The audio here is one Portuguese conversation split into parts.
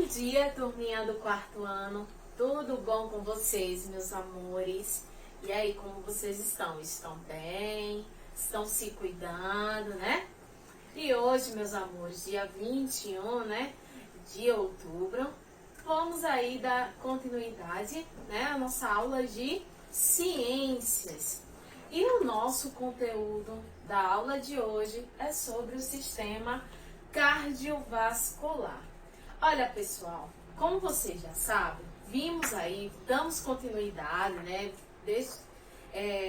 Bom dia, turminha do quarto ano. Tudo bom com vocês, meus amores? E aí, como vocês estão? Estão bem? Estão se cuidando, né? E hoje, meus amores, dia 21, né, de outubro, vamos aí dar continuidade, né, à nossa aula de ciências. E o nosso conteúdo da aula de hoje é sobre o sistema cardiovascular. Olha, pessoal, como vocês já sabem, vimos aí, damos continuidade, né?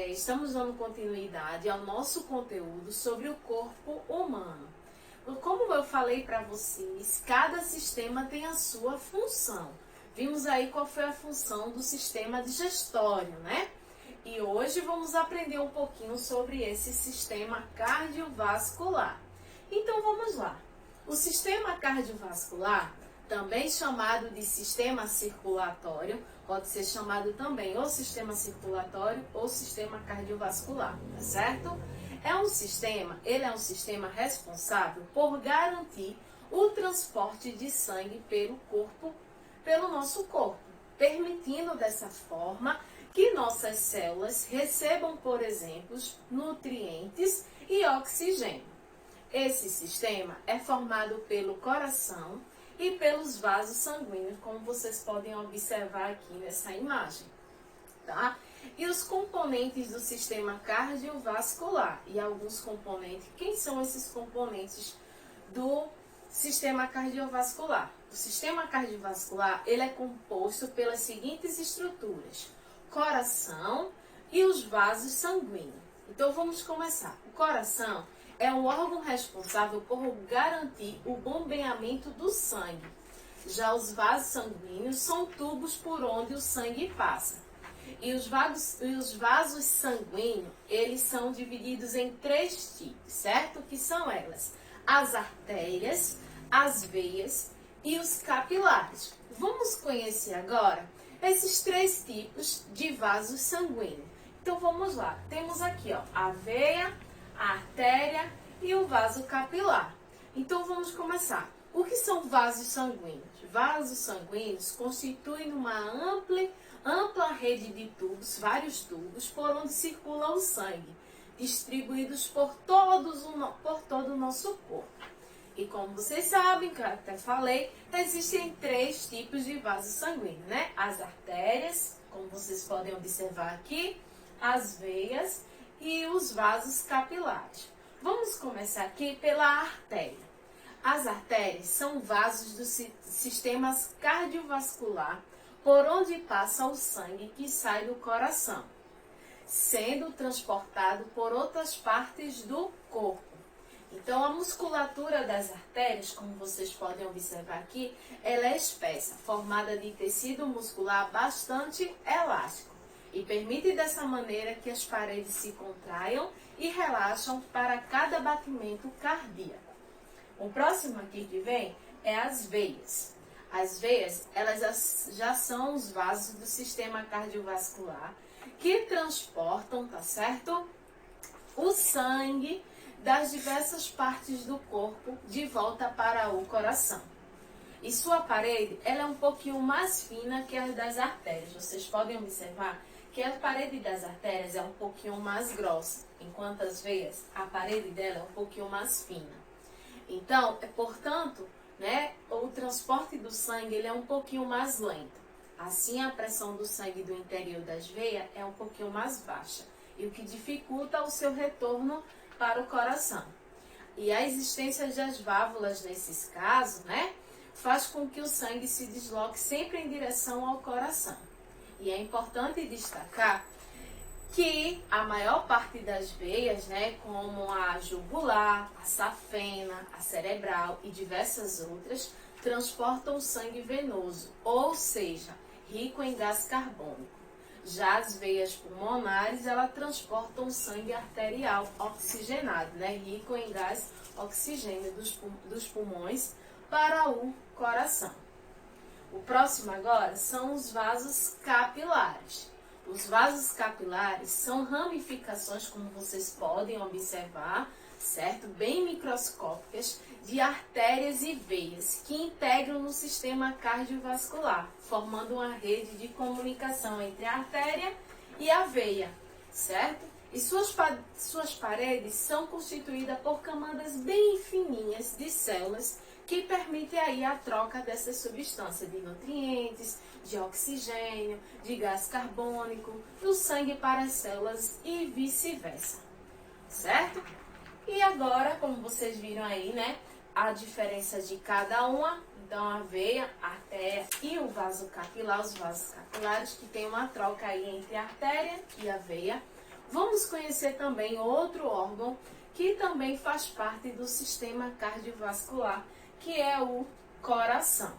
Estamos dando continuidade ao nosso conteúdo sobre o corpo humano. Como eu falei para vocês, cada sistema tem a sua função. Vimos aí qual foi a função do sistema digestório, né? E hoje vamos aprender um pouquinho sobre esse sistema cardiovascular. Então vamos lá. O sistema cardiovascular, também chamado de sistema circulatório, pode ser chamado também ou sistema circulatório ou sistema cardiovascular, tá certo? Ele é um sistema responsável por garantir o transporte de sangue pelo nosso corpo, permitindo dessa forma que nossas células recebam, por exemplo, nutrientes e oxigênio. Esse sistema é formado pelo coração e pelos vasos sanguíneos, como vocês podem observar aqui nessa imagem, tá? E os componentes do sistema cardiovascular e alguns componentes. Quem são esses componentes do sistema cardiovascular? O sistema cardiovascular, ele é composto pelas seguintes estruturas: coração e os vasos sanguíneos. Então vamos começar. O coração é o órgão responsável por garantir o bombeamento do sangue. Já os vasos sanguíneos são tubos por onde o sangue passa. E os vasos sanguíneos, eles são divididos em 3 tipos, certo? Que são elas: as artérias, as veias e os capilares. Vamos conhecer agora esses 3 tipos de vasos sanguíneos. Então vamos lá. Temos aqui, ó, a veia, a artéria e o vaso capilar. Então vamos começar. O que são vasos sanguíneos? Vasos sanguíneos constituem uma ampla rede de tubos, vários tubos, por onde circula o sangue, distribuídos por todo o nosso corpo. E como vocês sabem, que eu até falei, existem 3 tipos de vasos sanguíneos, né? As artérias, como vocês podem observar aqui, as veias e os vasos capilares. Vamos começar aqui pela artéria. As artérias são vasos do sistema cardiovascular por onde passa o sangue que sai do coração, sendo transportado por outras partes do corpo. Então, a musculatura das artérias, como vocês podem observar aqui, ela é espessa, formada de tecido muscular bastante elástico, e permite dessa maneira que as paredes se contraiam e relaxam para cada batimento cardíaco. O próximo aqui que vem é as veias. As veias, elas já são os vasos do sistema cardiovascular que transportam, tá certo? O sangue das diversas partes do corpo de volta para o coração. E sua parede, ela é um pouquinho mais fina que a das artérias. Vocês podem observar que a parede das artérias é um pouquinho mais grossa, enquanto as veias, a parede dela é um pouquinho mais fina. Então, portanto, né, o transporte do sangue ele é um pouquinho mais lento. Assim, a pressão do sangue do interior das veias é um pouquinho mais baixa, e o que dificulta o seu retorno para o coração. E a existência das válvulas nesses casos, né, faz com que o sangue se desloque sempre em direção ao coração. E é importante destacar que a maior parte das veias, né, como a jugular, a safena, a cerebral e diversas outras, transportam sangue venoso, ou seja, rico em gás carbônico. Já as veias pulmonares, elas transportam sangue arterial oxigenado, né, rico em gás oxigênio dos pulmões para o coração. O próximo agora são os vasos capilares. Os vasos capilares são ramificações, como vocês podem observar, certo? Bem microscópicas, de artérias e veias, que integram no sistema cardiovascular, formando uma rede de comunicação entre a artéria e a veia, certo? E suas paredes são constituídas por camadas bem fininhas de células que permitem aí a troca dessas substâncias de nutrientes, de oxigênio, de gás carbônico, do sangue para as células e vice-versa, certo? E agora, como vocês viram aí, né, a diferença de cada uma, então a veia, a artéria e o vaso capilar, os vasos capilares, que tem uma troca aí entre a artéria e a veia. Vamos conhecer também outro órgão que também faz parte do sistema cardiovascular, que é o coração.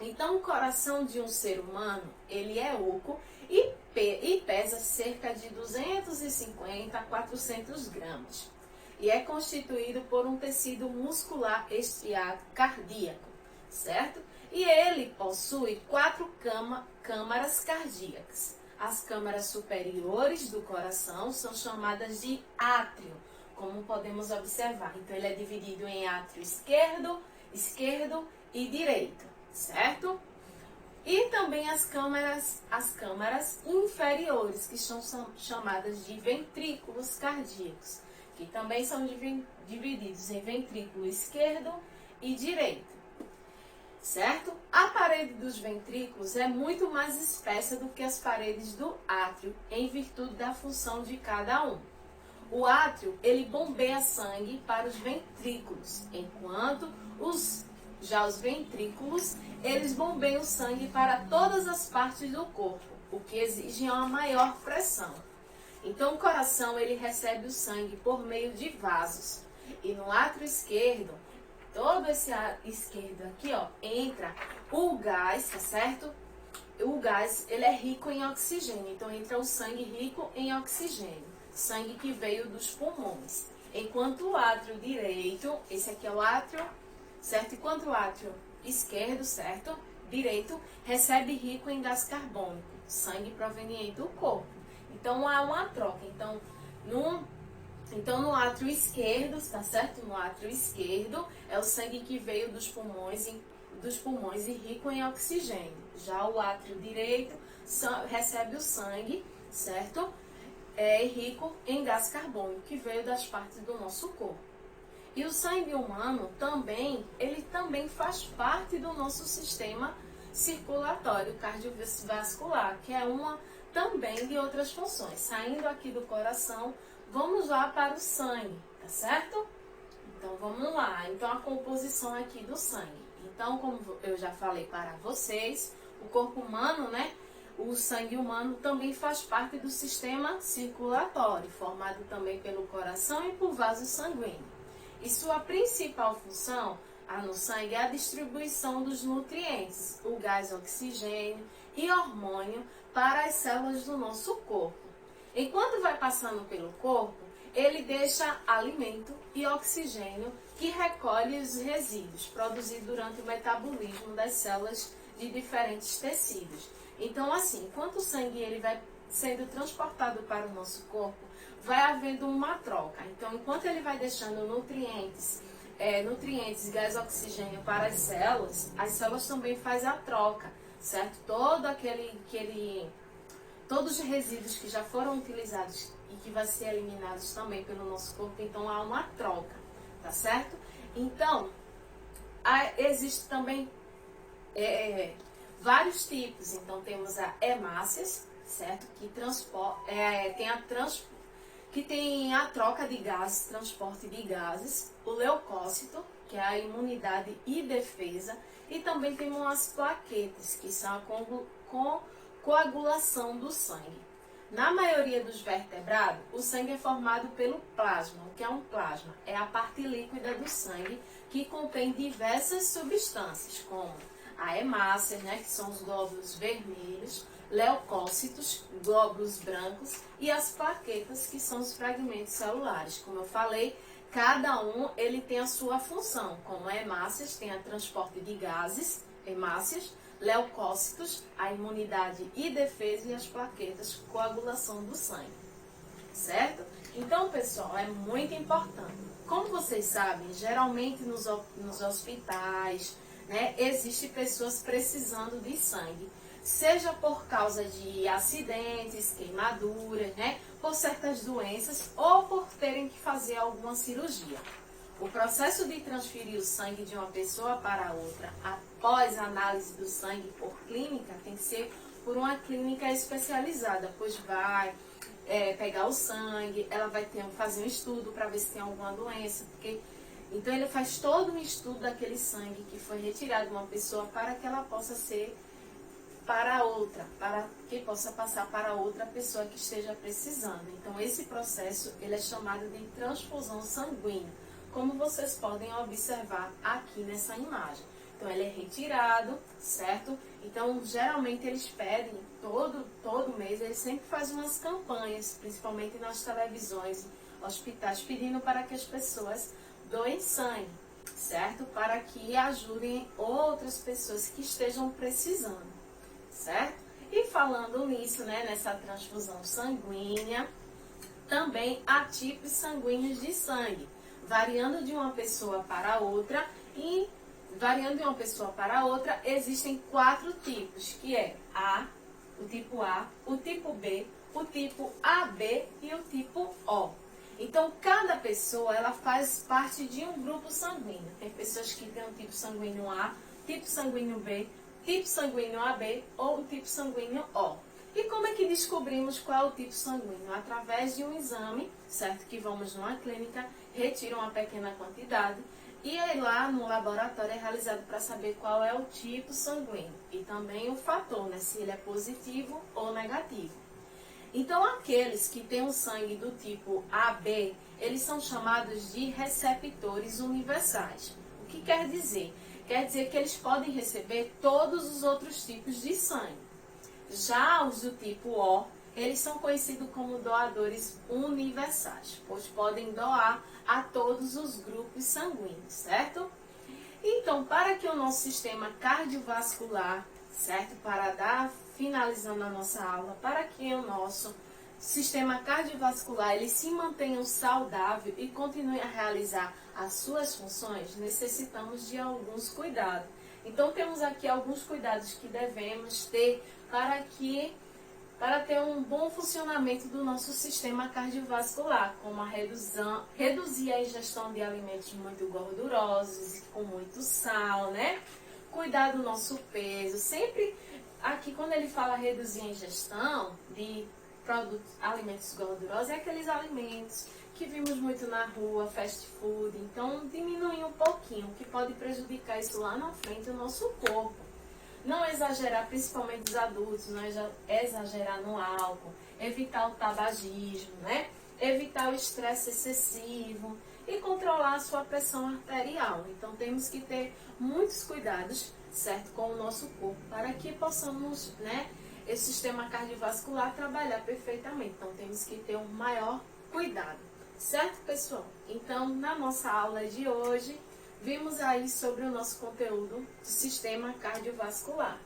Então, o coração de um ser humano, ele é oco e pesa cerca de 250 a 400 gramas. E é constituído por um tecido muscular estriado cardíaco, certo? E ele possui 4 câmaras cardíacas. As câmaras superiores do coração são chamadas de átrio, como podemos observar. Então, ele é dividido em átrio esquerdo e direito, certo? E também as câmaras inferiores, que são chamadas de ventrículos cardíacos, que também são divididos em ventrículo esquerdo e direito, certo? A parede dos ventrículos é muito mais espessa do que as paredes do átrio, em virtude da função de cada um. O átrio, ele bombeia sangue para os ventrículos, enquanto os ventrículos, eles bombeiam sangue para todas as partes do corpo, o que exige uma maior pressão. Então, o coração, ele recebe o sangue por meio de vasos. E no átrio esquerdo, todo esse átrio esquerdo aqui, ó, entra o gás, tá certo? O gás, ele é rico em oxigênio. Então, entra o sangue rico em oxigênio. Sangue que veio dos pulmões. Enquanto o átrio direito, esse aqui é o átrio, certo? Enquanto o átrio esquerdo, certo? Direito, recebe rico em gás carbônico, sangue proveniente do corpo. Então, há uma troca. Então, no átrio esquerdo, tá certo? No átrio esquerdo é o sangue que veio dos pulmões e rico em oxigênio. Já o átrio direito recebe o sangue, certo? Rico em gás carbônico, que veio das partes do nosso corpo. E o sangue humano ele também faz parte do nosso sistema circulatório cardiovascular, que é uma também de outras funções. Saindo aqui do coração, vamos lá para o sangue, tá certo? Então, vamos lá. Então, a composição aqui do sangue. Então, como eu já falei para vocês, o corpo humano, né? O sangue humano também faz parte do sistema circulatório, formado também pelo coração e por vasos sanguíneos. E sua principal função no sangue é a distribuição dos nutrientes, o gás oxigênio e hormônio para as células do nosso corpo. Enquanto vai passando pelo corpo, ele deixa alimento e oxigênio que recolhe os resíduos produzidos durante o metabolismo das células de diferentes tecidos. Então, assim, enquanto o sangue ele vai sendo transportado para o nosso corpo, vai havendo uma troca. Então, enquanto ele vai deixando nutrientes, gás, oxigênio para as células também fazem a troca, certo? Todos os resíduos que já foram utilizados e que vai ser eliminados também pelo nosso corpo, então há uma troca, tá certo? Então, existe também vários tipos. Então, temos a hemácias, certo? Que tem a troca de gases, transporte de gases, o leucócito, que é a imunidade e defesa, e também temos as plaquetas, que são a coagulação do sangue. Na maioria dos vertebrados, o sangue é formado pelo plasma. O que é um plasma? É a parte líquida do sangue que contém diversas substâncias, como a hemácia, né, que são os glóbulos vermelhos, leucócitos, glóbulos brancos, e as plaquetas, que são os fragmentos celulares. Como eu falei, cada um ele tem a sua função, como a hemácias tem a transporte de gases, hemácias, leucócitos, a imunidade e defesa, e as plaquetas, coagulação do sangue, certo? Então, pessoal, é muito importante. Como vocês sabem, geralmente nos hospitais, né, existem pessoas precisando de sangue, seja por causa de acidentes, queimaduras, né, por certas doenças ou por terem que fazer alguma cirurgia. O processo de transferir o sangue de uma pessoa para outra após a análise do sangue por clínica tem que ser por uma clínica especializada, pois vai pegar o sangue, ela vai fazer um estudo para ver se tem alguma doença, então ele faz todo um estudo daquele sangue que foi retirado de uma pessoa para que ela possa ser para outra, para que possa passar para outra pessoa que esteja precisando. Então esse processo ele é chamado de transfusão sanguínea, como vocês podem observar aqui nessa imagem. Então ele é retirado, certo? Então geralmente eles pedem, todo mês, eles sempre fazem umas campanhas, principalmente nas televisões, hospitais, pedindo para que as pessoas doem sangue, certo? Para que ajudem outras pessoas que estejam precisando, certo? E falando nisso, né, nessa transfusão sanguínea, também há tipos sanguíneos de sangue, variando de uma pessoa para outra existem 4 tipos, que é o tipo B, o tipo AB e o tipo O. Então, cada pessoa, ela faz parte de um grupo sanguíneo. Tem pessoas que têm o tipo sanguíneo A, tipo sanguíneo B, tipo sanguíneo AB ou o tipo sanguíneo O. E como é que descobrimos qual é o tipo sanguíneo? Através de um exame, certo? Que vamos numa clínica, retiram uma pequena quantidade e aí lá no laboratório é realizado para saber qual é o tipo sanguíneo e também o fator, né? Se ele é positivo ou negativo. Então, aqueles que têm o sangue do tipo AB, eles são chamados de receptores universais. O que quer dizer? Quer dizer que eles podem receber todos os outros tipos de sangue. Já os do tipo O, eles são conhecidos como doadores universais, pois podem doar a todos os grupos sanguíneos, certo? Então, para que o nosso sistema cardiovascular, certo? Finalizando a nossa aula, para que o nosso sistema cardiovascular ele se mantenha saudável e continue a realizar as suas funções, necessitamos de alguns cuidados. Então, temos aqui alguns cuidados que devemos ter para ter um bom funcionamento do nosso sistema cardiovascular, como reduzir a ingestão de alimentos muito gordurosos, com muito sal, né? Cuidar do nosso peso. Sempre aqui, quando ele fala reduzir a ingestão de alimentos gordurosos, é aqueles alimentos que vimos muito na rua, fast food. Então, diminuir um pouquinho, que pode prejudicar isso lá na frente, o nosso corpo. Não exagerar, principalmente os adultos, não exagerar no álcool, evitar o tabagismo, né? Evitar o estresse excessivo e controlar a sua pressão arterial. Então, temos que ter muitos cuidados, certo, com o nosso corpo, para que possamos, né, esse sistema cardiovascular trabalhar perfeitamente. Então, temos que ter um maior cuidado, certo, pessoal? Então, na nossa aula de hoje, vimos aí sobre o nosso conteúdo do sistema cardiovascular.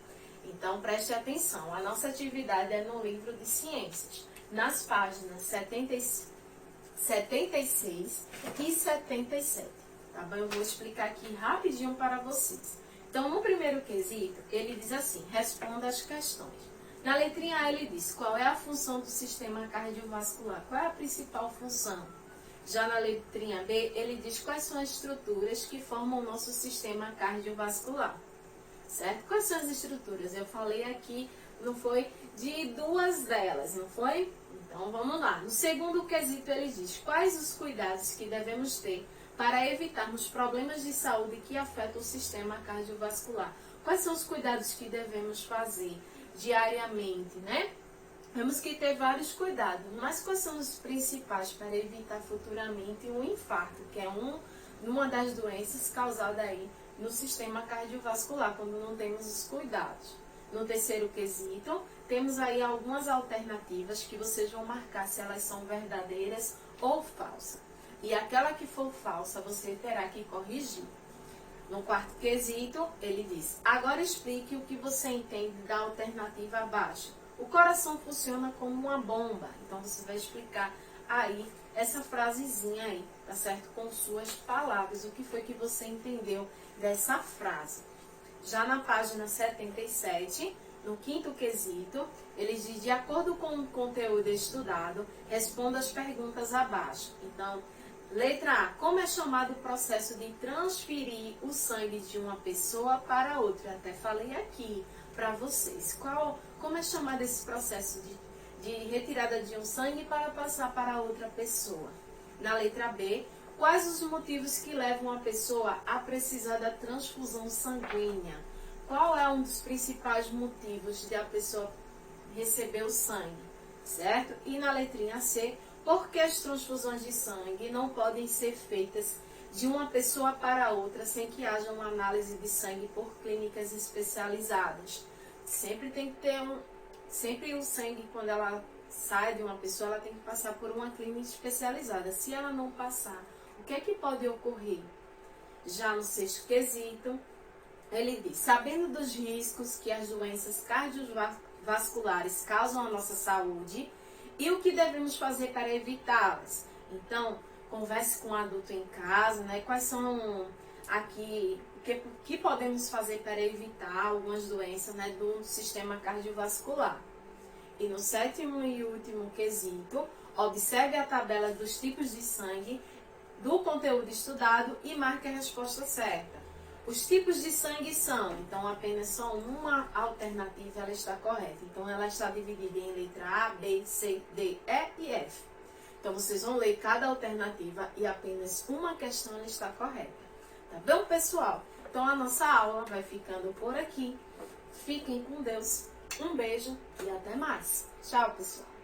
Então, preste atenção, a nossa atividade é no livro de ciências, nas páginas 76 e 77, tá bom? Eu vou explicar aqui rapidinho para vocês. Então, no primeiro quesito, ele diz assim, responda as questões. Na letrinha A, ele diz, qual é a função do sistema cardiovascular? Qual é a principal função? Já na letrinha B, ele diz quais são as estruturas que formam o nosso sistema cardiovascular, certo? Quais são as estruturas? Eu falei aqui, não foi? De 2 delas, não foi? Então, vamos lá. No segundo quesito, ele diz quais os cuidados que devemos ter para evitarmos problemas de saúde que afetam o sistema cardiovascular. Quais são os cuidados que devemos fazer diariamente, né? Temos que ter vários cuidados, mas quais são os principais para evitar futuramente um infarto, que é uma das doenças causada aí no sistema cardiovascular, quando não temos os cuidados. No terceiro quesito, temos aí algumas alternativas que vocês vão marcar se elas são verdadeiras ou falsas. E aquela que for falsa, você terá que corrigir. No quarto quesito, ele diz, agora explique o que você entende da alternativa abaixo. O coração funciona como uma bomba, então você vai explicar aí essa frasezinha aí, tá certo? Com suas palavras, o que foi que você entendeu dessa frase. Já na página 77, no quinto quesito, ele diz: de acordo com o conteúdo estudado, responda as perguntas abaixo. Então, letra A: como é chamado o processo de transferir o sangue de uma pessoa para outra? Eu até falei aqui para vocês. Como é chamado esse processo de retirada de um sangue para passar para outra pessoa? Na letra B: quais os motivos que levam a pessoa a precisar da transfusão sanguínea? Qual é um dos principais motivos de a pessoa receber o sangue, certo? E na letrinha C: por que as transfusões de sangue não podem ser feitas de uma pessoa para outra sem que haja uma análise de sangue por clínicas especializadas? Sempre tem que ter sempre o sangue, quando ela sai de uma pessoa, ela tem que passar por uma clínica especializada. Se ela não passar, o que é que pode ocorrer? Já no sexto quesito, ele diz: sabendo dos riscos que as doenças cardiovasculares causam à nossa saúde e o que devemos fazer para evitá-las. Então, converse com o adulto em casa, né? Quais são aqui, o que podemos fazer para evitar algumas doenças, né, do sistema cardiovascular. E no sétimo e último quesito, observe a tabela dos tipos de sangue do conteúdo estudado e marque a resposta certa. Os tipos de sangue são, então apenas só uma alternativa ela está correta. Então ela está dividida em letra A, B, C, D, E e F. Então vocês vão ler cada alternativa e apenas uma questão ela está correta. Tá bom, pessoal? Então a nossa aula vai ficando por aqui. Fiquem com Deus. Um beijo e até mais. Tchau, pessoal.